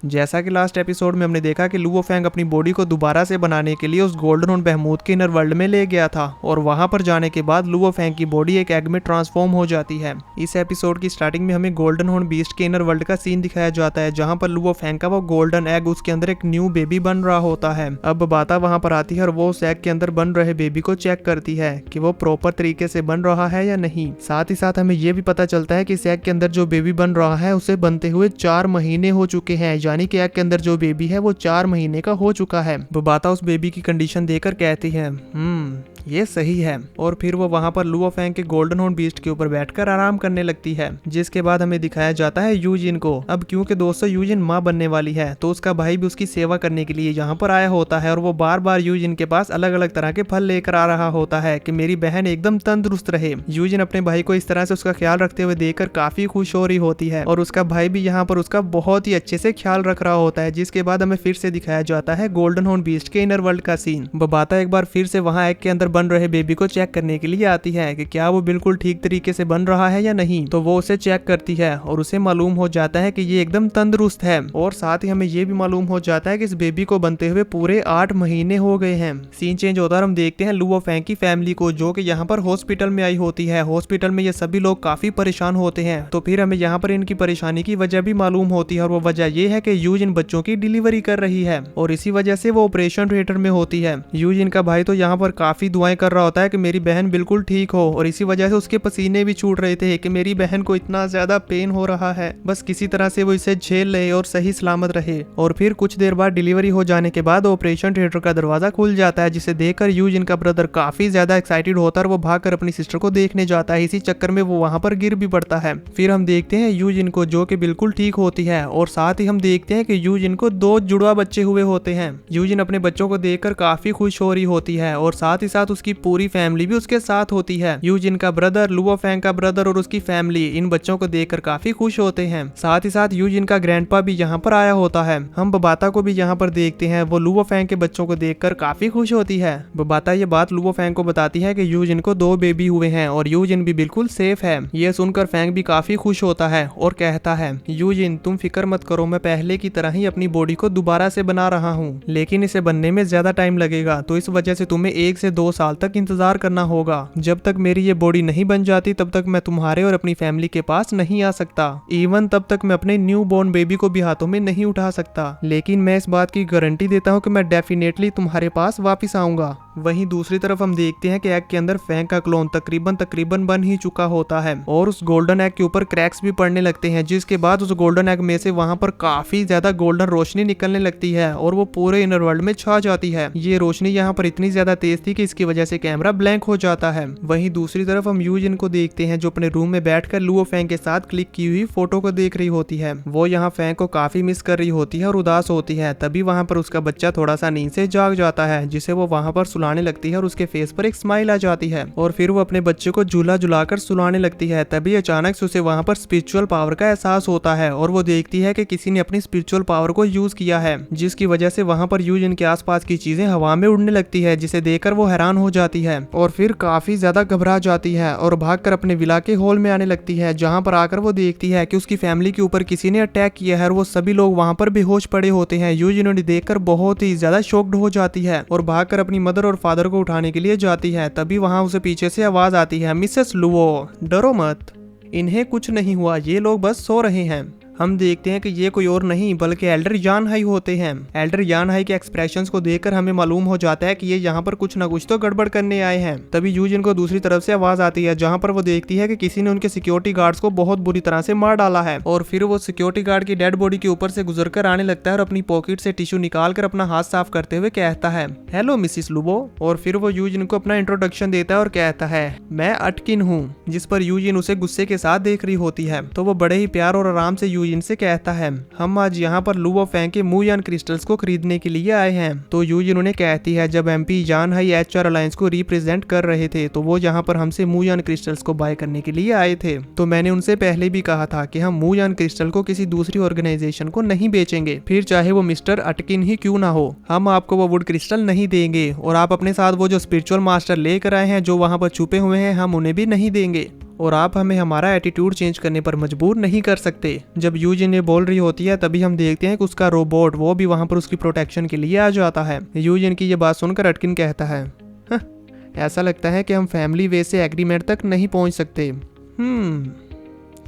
जैसा कि last episode में हमने देखा कि लुओ फैंग अपनी बॉडी को दोबारा से बनाने के लिए उस गोल्डन हॉर्न बेहमूथ के इनर वर्ल्ड में ले गया था और वहां पर जाने के बाद लुओ फैंग की बॉडी एक एग में ट्रांसफॉर्म हो जाती है। इस एपिसोड की स्टार्टिंग में हमें गोल्डन हॉर्न बीस्ट के इनर वर्ल्ड का सीन दिखाया जाता है जहां पर लुओ फैंग का वो गोल्डन एग उसके अंदर एक न्यू बेबी बन रहा होता है। अब बाता वहां पर आती है और वो उस एग के अंदर बन रहे बेबी को चेक करती है कि वो प्रॉपर तरीके से बन रहा है या नहीं। साथ ही साथ हमें ये भी पता चलता है कि इस एग के अंदर जो बेबी बन रहा है उसे बनते हुए 4 महीने हो चुके हैं, यानी कि एग के अंदर जो बेबी है वो 4 महीने का हो चुका है। बाता उस बेबी की कंडीशन देखकर कहती है ये सही है, और फिर वो वहां पर लुओ फैंग के गोल्डन हॉर्न बीस्ट के ऊपर बैठकर आराम करने लगती है। जिसके बाद हमें दिखाया जाता है यूजिन को। अब क्योंकि दोस्तों यूजिन माँ बनने वाली है तो उसका भाई भी उसकी सेवा करने के लिए यहाँ पर आया होता है और वो बार बार यूजिन के पास अलग अलग तरह के फल लेकर आ रहा होता है कि मेरी बहन एकदम तंदुरुस्त रहे। यूजिन अपने भाई को इस तरह से उसका ख्याल रखते हुए देखकर काफी खुश हो रही होती है और उसका भाई भी यहाँ पर उसका बहुत ही अच्छे से ख्याल रख रहा होता है। जिसके बाद हमें फिर से दिखाया जाता है गोल्डन हॉर्न बीस्ट के इनर वर्ल्ड का सीन। बाता एक बार फिर से वहां एग के अंदर बन रहे बेबी को चेक करने के लिए आती है कि क्या वो बिल्कुल ठीक तरीके से बन रहा है या नहीं। तो वो उसे चेक करती है और उसे मालूम हो जाता है कि ये एकदम तंदुरुस्त है, और साथ ही हमें ये भी मालूम हो जाता है कि इस बेबी को बनते हुए पूरे 8 महीने हो गए हैं। सीन चेंज होता है, हम देखते हैं लुओ फैंग की फैमिली को जो कि यहाँ पर हॉस्पिटल में आई होती है। हॉस्पिटल में ये सभी लोग काफी परेशान होते हैं। तो फिर हमें यहाँ पर इनकी परेशानी की वजह भी मालूम होती है और वो वजह ये है कि यूजिन बच्चों की डिलीवरी कर रही है और इसी वजह से वो ऑपरेशन थिएटर में होती है। यूजिन का भाई तो यहाँ पर काफी दुआएं कर रहा होता है कि मेरी बहन बिल्कुल ठीक हो, और इसी वजह से उसके पसीने भी छूट रहे थे कि मेरी बहन को इतना ज्यादा पेन हो रहा है, बस किसी तरह से वो इसे झेल ले और सही सलामत रहे। और फिर कुछ देर बाद डिलीवरी हो जाने के बाद ऑपरेशन थिएटर का दरवाजा खुल जाता है, जिसे देखकर यूजिन का ब्रदर काफी ज्यादा एक्साइटेड होता है और वो भागकर अपनी सिस्टर को देखने जाता है। इसी चक्कर में वो वहां पर गिर भी पड़ता है। फिर हम देखते हैं यूजिन को जो कि बिल्कुल ठीक होती है, और साथ ही हम देखते हैं कि यूजिन को 2 जुड़वा बच्चे हुए होते हैं। यूजिन अपने बच्चों को देखकर काफी खुश हो रही होती है और साथ ही साथ उसकी पूरी फैमिली भी उसके साथ होती है। यूजिन का ब्रदर, लुओ फैंग का ब्रदर और उसकी फैमिली इन बच्चों को देखकर काफी खुश होते हैं। साथ ही साथ यूजिन का ग्रैंडपा भी यहाँ पर आया होता है। हम बबाता को भी यहाँ पर देखते हैं, वो लुओ फैंग के बच्चों को देखकर काफी खुश होती है। बबाता ये बात लुओ फैंग को बताती है कि यूजिन को 2 बेबी हुए हैं और यूजिन भी बिल्कुल सेफ है। ये सुनकर फैंग भी काफी खुश होता है और कहता है यूजिन तुम फिक्र मत करो, मैं पहले की तरह ही अपनी बॉडी को दोबारा से बना रहा हूँ, लेकिन इसे बनने में ज्यादा टाइम लगेगा, तो इस वजह से तुम्हें 1 से 2 साल तक इंतजार करना होगा। जब तक मेरी ये बॉडी नहीं बन जाती तब तक मैं तुम्हारे और अपनी फैमिली के पास नहीं आ सकता। इवन तब तक मैं अपने न्यू बॉर्न बेबी को भी हाथों में नहीं उठा सकता, लेकिन मैं इस बात की गारंटी देता हूँ कि मैं डेफिनेटली तुम्हारे पास वापिस आऊंगा। वहीं दूसरी तरफ हम देखते हैं कि एग के अंदर फैंग का क्लोन तकरीबन बन ही चुका होता है और उस गोल्डन एग के ऊपर क्रैक्स भी पड़ने लगते हैं। जिसके बाद उस गोल्डन एग में से वहां पर काफी ज्यादा गोल्डन रोशनी निकलने लगती है और वो पूरे इनर वर्ल्ड में छा जाती है। ये रोशनी यहाँ पर इतनी ज्यादा तेज थी कि इसकी वजह से कैमरा ब्लैंक हो जाता है। वहीं दूसरी तरफ हम यूजिन को देखते हैं जो अपने रूम में बैठकर लुओ फैंग के साथ क्लिक की हुई फोटो को देख रही होती है। वो यहाँ फैंग को काफी मिस कर रही होती है और उदास होती है। तभी वहां पर उसका बच्चा थोड़ा सा नींद से जाग जाता है, जिसे वो वहां पर सुलाने लगती है और उसके फेस पर एक स्माइल आ जाती है और फिर वो अपने बच्चे को झूला झुलाकर सुलाने लगती है। तभी अचानक से उसे वहां पर स्पिरिचुअल पावर का एहसास होता है और वो देखती है कि किसी ने अपनी स्पिरिचुअल पावर को यूज किया है, जिसकी वजह से वहां पर यूजिन के आसपास की चीजें हवा में उड़ने लगती है, जिसे देखकर वो हैरान हो जाती है और फिर काफी ज्यादा घबरा जाती है और भागकर अपने विला के हॉल में आने लगती है, जहां पर आकर वो देखती है कि उसकी फैमिली के ऊपर किसी ने अटैक किया है और वो सभी लोग वहां पर बेहोश पड़े होते हैं। यूजिन उन्हें देखकर बहुत ही ज्यादा शॉक्ड हो जाती है और भागकर अपनी मदर और फादर को उठाने के लिए जाती है। तभी वहां उसे पीछे से आवाज आती है, मिसेस लुओ डरो मत, इन्हें कुछ नहीं हुआ, ये लोग बस सो रहे हैं। हम देखते हैं कि ये कोई और नहीं बल्कि एल्डर यान हाई होते हैं। एल्डर यान हाई के एक्सप्रेशंस को देखकर हमें मालूम हो जाता है कि ये यहाँ पर कुछ न कुछ तो गड़बड़ करने आए हैं। तभी यूजिन को दूसरी तरफ से आवाज आती है, जहाँ पर वो देखती है कि किसी ने उनके सिक्योरिटी गार्ड्स को बहुत बुरी तरह से मार डाला है और फिर वो सिक्योरिटी गार्ड की डेड बॉडी के ऊपर से गुजरकर आने लगता है और अपनी पॉकेट से टिश्यू निकाल कर अपना हाथ साफ करते हुए कहता है, हेलो मिसिस लुबो। और फिर वो यूजिन को अपना इंट्रोडक्शन देता है और कहता है, मैं अटकिन हूँ। जिस पर यूजिन उसे गुस्से के साथ देख रही होती है। तो वो बड़े ही प्यार और आराम से यूजिन से कहता है, हम आज यहाँ पर लुओ फैंग के मूयान क्रिस्टल्स को खरीदने के लिए आए हैं। तो यूजिन उन्हें कहती है, जब एमपी यान हाई एचआर अलायंस को रिप्रेजेंट कर रहे थे तो वो यहाँ पर हमसे मूयान क्रिस्टल्स को बाय करने के लिए आए थे। तो मैंने उनसे पहले भी कहा था कि हम मूयान क्रिस्टल को किसी दूसरी ऑर्गेनाइजेशन को नहीं बेचेंगे, फिर चाहे वो मिस्टर अटकिन ही क्यों ना हो। हम आपको वो वुड क्रिस्टल नहीं देंगे और आप अपने साथ वो जो स्पिरिचुअल मास्टर लेकर आए हैं जो वहाँ पर छुपे हुए हैं, हम उन्हें भी नहीं देंगे। और आप हमें हमारा एटीट्यूड चेंज करने पर मजबूर नहीं कर सकते। जब यूजिन ये बोल रही होती है तभी हम देखते हैं कि उसका रोबोट वो भी वहाँ पर उसकी प्रोटेक्शन के लिए आ जाता है। यूजिन की ये बात सुनकर अटकिन कहता है, ऐसा लगता है कि हम फैमिली वे से एग्रीमेंट तक नहीं पहुँच सकते।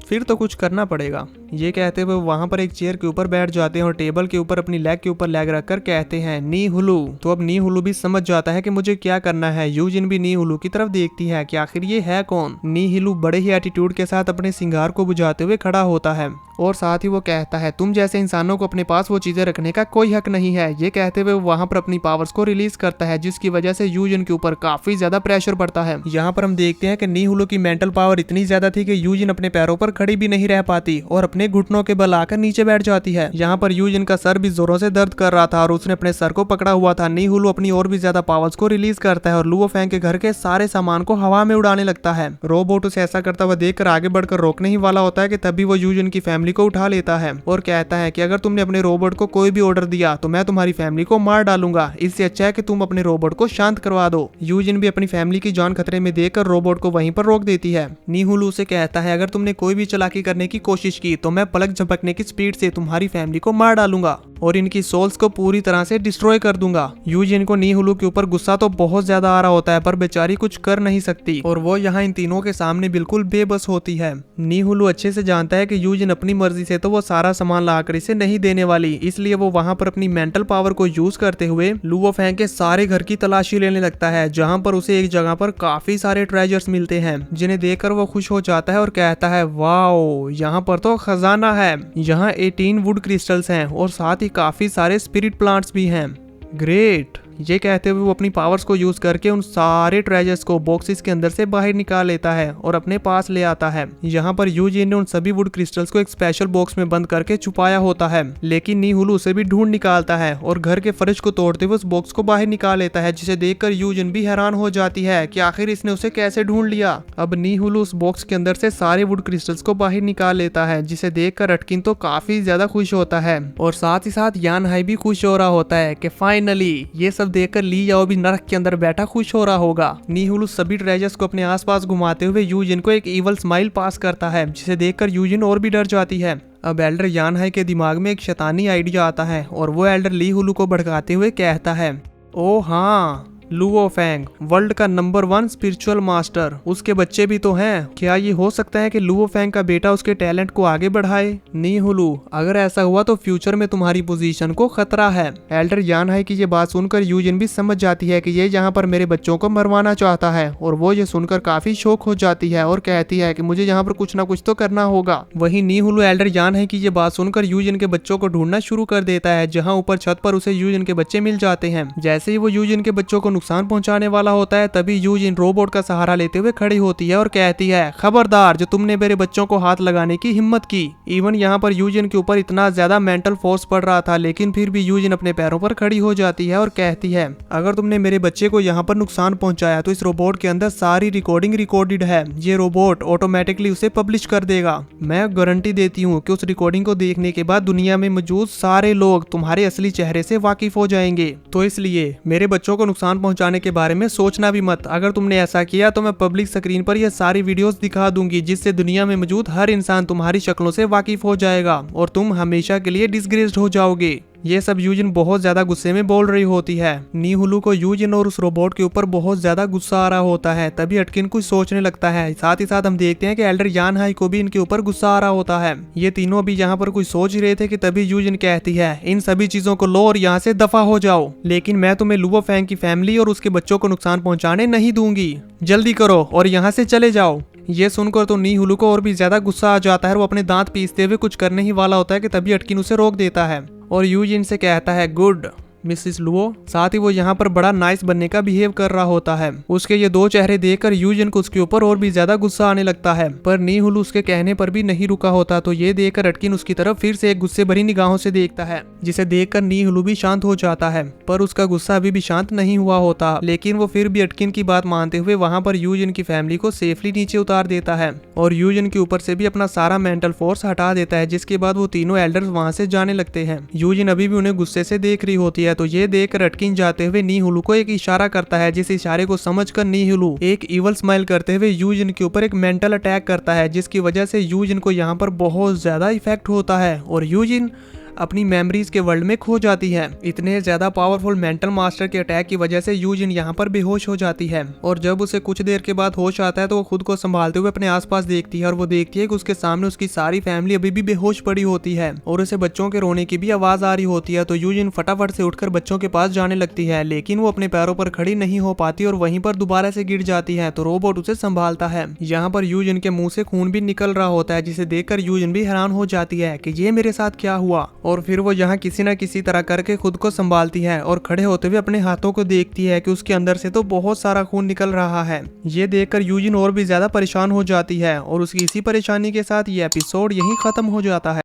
फिर तो कुछ करना पड़ेगा। ये कहते हुए वहाँ पर एक चेयर के ऊपर बैठ जाते हैं और टेबल के ऊपर अपनी लेग के ऊपर लेग रखकर कहते हैं, नी हुलू। तो अब नी हुलू भी समझ जाता है कि मुझे क्या करना है। यूजिन भी नी हुलू की तरफ देखती है कि आखिर ये है कौन। नी हुलू बड़े ही एटीट्यूड के साथ अपने सिंगार को बुझाते हुए खड़ा होता है और साथ ही वो कहता है, तुम जैसे इंसानों को अपने पास वो चीजें रखने का कोई हक नहीं है। ये कहते हुए वहाँ पर अपनी पावर्स को रिलीज करता है, जिसकी वजह से यूजिन के ऊपर काफी ज्यादा प्रेशर पड़ता है। यहाँ पर हम देखते हैं कि नी हुलू की मेंटल पावर इतनी ज्यादा थी कि यूजिन अपने पैरों पर खड़ी भी नहीं रह पाती और अपने घुटनों के बल आकर नीचे बैठ जाती है। यहाँ पर यूजिन का सर भी जोरों से दर्द कर रहा था और उसने अपने सर को पकड़ा हुआ था। नी हुलू अपनी और भी ज्यादा पावर्स को रिलीज करता है और लुओ फैंग के घर के सारे सामान को हवा में उड़ाने लगता है। रोबोट उसे ऐसा करता हुआ देखकर आगे बढ़कर रोकने ही वाला होता है कि तभी वो यूजिन की फैमिली को उठा लेता है और कहता है कि अगर तुमने अपने रोबोट को कोई भी ऑर्डर दिया तो मैं तुम्हारी फैमिली को मार डालूंगा। इससे अच्छा है कि तुम अपने रोबोट को शांत करवा दो। यूजिन भी अपनी फैमिली की जान खतरे में देखकर रोबोट को वहीं पर रोक देती है। नी हुलू से कहता है, अगर तुमने कोई भी चालाकी करने की कोशिश की तो मैं पलक झपकने की स्पीड से तुम्हारी फैमिली को मार डालूंगा और इनकी सोल्स को पूरी तरह से डिस्ट्रॉय कर दूंगा। यूजिन को नी हुलू के ऊपर गुस्सा तो बहुत ज्यादा आ रहा होता है, पर बेचारी कुछ कर नहीं सकती और वो यहाँ इन तीनों के सामने बिल्कुल बेबस होती है। नी हुलू अच्छे से जानता है कि यूजिन अपनी मर्जी से तो वो सारा सामान लाकर इसे नहीं देने वाली, इसलिए वो वहाँ पर अपनी मेंटल पावर को यूज करते हुए लुओ फैंग के सारे घर की तलाशी लेने लगता है, जहाँ पर उसे एक जगह पर काफी सारे ट्रेजर्स मिलते हैं, जिन्हें देखकर वो खुश हो जाता है और कहता है, वाओ, यहाँ पर तो खजाना है। यहाँ 18 वुड क्रिस्टल्स हैं और साथ ही काफी सारे स्पिरिट प्लांट्स भी हैं। ग्रेट। ये कहते हुए वो अपनी पावर्स को यूज करके उन सारे ट्रेजर्स को बॉक्सेस के अंदर से बाहर निकाल लेता है और अपने पास ले आता है। यहाँ पर यूजिन ने उन सभी वुड क्रिस्टल्स को एक स्पेशल बॉक्स में बंद करके छुपाया होता है, लेकिन नी हुलू उसे भी ढूंढ निकालता है और घर के फर्श को तोड़ते हुए उस बॉक्स को बाहर निकाल लेता है, जिसे देखकर यूजिन भी हैरान हो जाती है कि आखिर इसने उसे कैसे ढूंढ लिया। अब नी हुलू उस बॉक्स के अंदर से सारे वुड क्रिस्टल्स को बाहर निकाल लेता है, जिसे देखकर अटकिन तो काफी ज्यादा खुश होता है और साथ ही साथ यान हाई भी खुश हो रहा होता है कि फाइनली। ये सब देखकर ली जाओ भी नरक के अंदर बैठा खुश हो रहा होगा। नी हुलू सभी ट्रेजर्स को अपने आसपास घुमाते हुए यूजिन को एक इवल स्माइल पास करता है, जिसे देखकर यूजिन और भी डर जाती है। अब एल्डर यान हाई के दिमाग में एक शैतानी आइडिया आता है और वो एल्डर ली हुलू को भड़काते हुए कहता है, ओ हाँ, लुओ फैंग वर्ल्ड का नंबर 1 स्पिरिचुअल मास्टर, उसके बच्चे भी तो हैं। क्या ये हो सकता है कि लुओ फैंग का बेटा उसके टैलेंट को आगे बढ़ाए? नी हुलू, अगर ऐसा हुआ तो फ्यूचर में तुम्हारी पोजीशन को खतरा है। एल्डर यान हाई की ये बात सुनकर यूजिन भी समझ जाती है कि ये यहाँ पर मेरे बच्चों को मरवाना चाहता है और वो ये सुनकर काफी शौक हो जाती है और कहती है कि मुझे यहाँ पर कुछ ना कुछ तो करना होगा। वहीं नी हुलू एल्डर यान हाई की ये बात सुनकर यूजिन के बच्चों को ढूंढना शुरू कर देता है, जहाँ ऊपर छत पर उसे यूजिन के बच्चे मिल जाते हैं। जैसे ही वो यूजिन के बच्चों को नुकसान पहुंचाने वाला होता है तभी यूजिन रोबोट का सहारा लेते हुए खड़ी होती है और कहती है, खबरदार जो तुमने मेरे बच्चों को हाथ लगाने की हिम्मत की। इवन यहाँ पर यूजिन के ऊपर इतना ज्यादा मेंटल फोर्स पड़ रहा था, लेकिन फिर भी यूजिन अपने पैरों पर खड़ी हो जाती है और कहती है, अगर तुमने मेरे बच्चे को यहाँ पर नुकसान पहुंचाया तो इस रोबोट के अंदर सारी रिकॉर्डिंग रिकॉर्डेड है। ये रोबोट ऑटोमेटिकली उसे पब्लिश कर देगा। मैं गारंटी देती हूँ कि उस रिकॉर्डिंग को देखने के बाद दुनिया में मौजूद सारे लोग तुम्हारे असली चेहरे से वाकिफ हो जाएंगे। तो इसलिए मेरे बच्चों को नुकसान पहुंचाने के बारे में सोचना भी मत। अगर तुमने ऐसा किया तो मैं पब्लिक स्क्रीन पर ये सारी वीडियोस दिखा दूंगी, जिससे दुनिया में मौजूद हर इंसान तुम्हारी शक्लों से वाकिफ हो जाएगा और तुम हमेशा के लिए डिसग्रेस्ड हो जाओगे। ये सब यूजिन बहुत ज्यादा गुस्से में बोल रही होती है। नी हुलू को यूजिन और उस रोबोट के ऊपर बहुत ज्यादा गुस्सा आ रहा होता है, तभी अटकिन कुछ सोचने लगता है। साथ ही साथ हम देखते हैं कि एल्डर यान हाई को भी इनके ऊपर गुस्सा आ रहा होता है। ये तीनों अभी यहाँ पर कुछ सोच ही रहे थे कि तभी यूजिन कहती है, इन सभी चीजों को लो और यहाँ से दफा हो जाओ, लेकिन मैं तुम्हें लुओ फैंग की फैमिली और उसके बच्चों को नुकसान पहुंचाने नहीं दूंगी। जल्दी करो और यहाँ से चले जाओ। ये सुनकर तो नी हुलू को और भी ज्यादा गुस्सा आ जाता है और वो अपने दांत पीसते हुए कुछ करने ही वाला होता है कि तभी अटकिन उसे रोक देता है और यूजिन से कहता है, गुड मिसिस लुओ। साथ ही वो यहाँ पर बड़ा नाइस बनने का बिहेव कर रहा होता है। उसके ये दो चेहरे देखकर यूजिन को उसके ऊपर और भी ज्यादा गुस्सा आने लगता है, पर नी हुलू उसके कहने पर भी नहीं रुका होता। तो ये देखकर अटकिन उसकी तरफ फिर से एक गुस्से भरी निगाहों से देखता है, जिसे देखकर नी हुलू भी शांत हो जाता है, पर उसका गुस्सा अभी भी शांत नहीं हुआ होता। लेकिन वो फिर भी अटकिन की बात मानते हुए वहाँ पर यूजिन की फैमिली को सेफली नीचे उतार देता है और यूजिन के ऊपर से भी अपना सारा मेंटल फोर्स हटा देता है, जिसके बाद वो तीनों एल्डर्स वहाँ से जाने लगते हैं। यूजिन अभी भी उन्हें गुस्से से देख रही होती है। है तो ये देखकर अटकिन जाते हुए नीहुलू को एक इशारा करता है, जिस इशारे को समझकर नीहुलू एक इवल स्माइल करते हुए यूजिन के ऊपर एक मेंटल अटैक करता है, जिसकी वजह से यूजिन को यहाँ पर बहुत ज्यादा इफेक्ट होता है और यूजिन अपनी मेमोरीज के वर्ल्ड में खो जाती है। इतने ज्यादा पावरफुल मेंटल मास्टर के अटैक की वजह से यूजिन यहाँ पर बेहोश हो जाती है और जब उसे कुछ देर के बाद होश आता है तो वो खुद को संभालते हुए अपने आसपास देखती है और वो देखती है कि उसके सामने उसकी सारी फैमिली अभी भी बेहोश पड़ी होती है और उसे बच्चों के रोने की भी आवाज आ रही होती है। तो यूजिन फटाफट से उठकर बच्चों के पास जाने लगती है, लेकिन वो अपने पैरों पर खड़ी नहीं हो पाती और वहीं पर दोबारा से गिर जाती है। तो रोबोट उसे संभालता है। यहाँ पर यूजिन के मुंह से खून भी निकल रहा होता है, जिसे देखकर यूजिन भी हैरान हो जाती है कि ये मेरे साथ क्या हुआ। और फिर वो यहाँ किसी न किसी तरह करके खुद को संभालती है और खड़े होते हुए अपने हाथों को देखती है कि उसके अंदर से तो बहुत सारा खून निकल रहा है। ये देखकर यूजिन और भी ज्यादा परेशान हो जाती है और उसकी इसी परेशानी के साथ ये एपिसोड यहीं खत्म हो जाता है।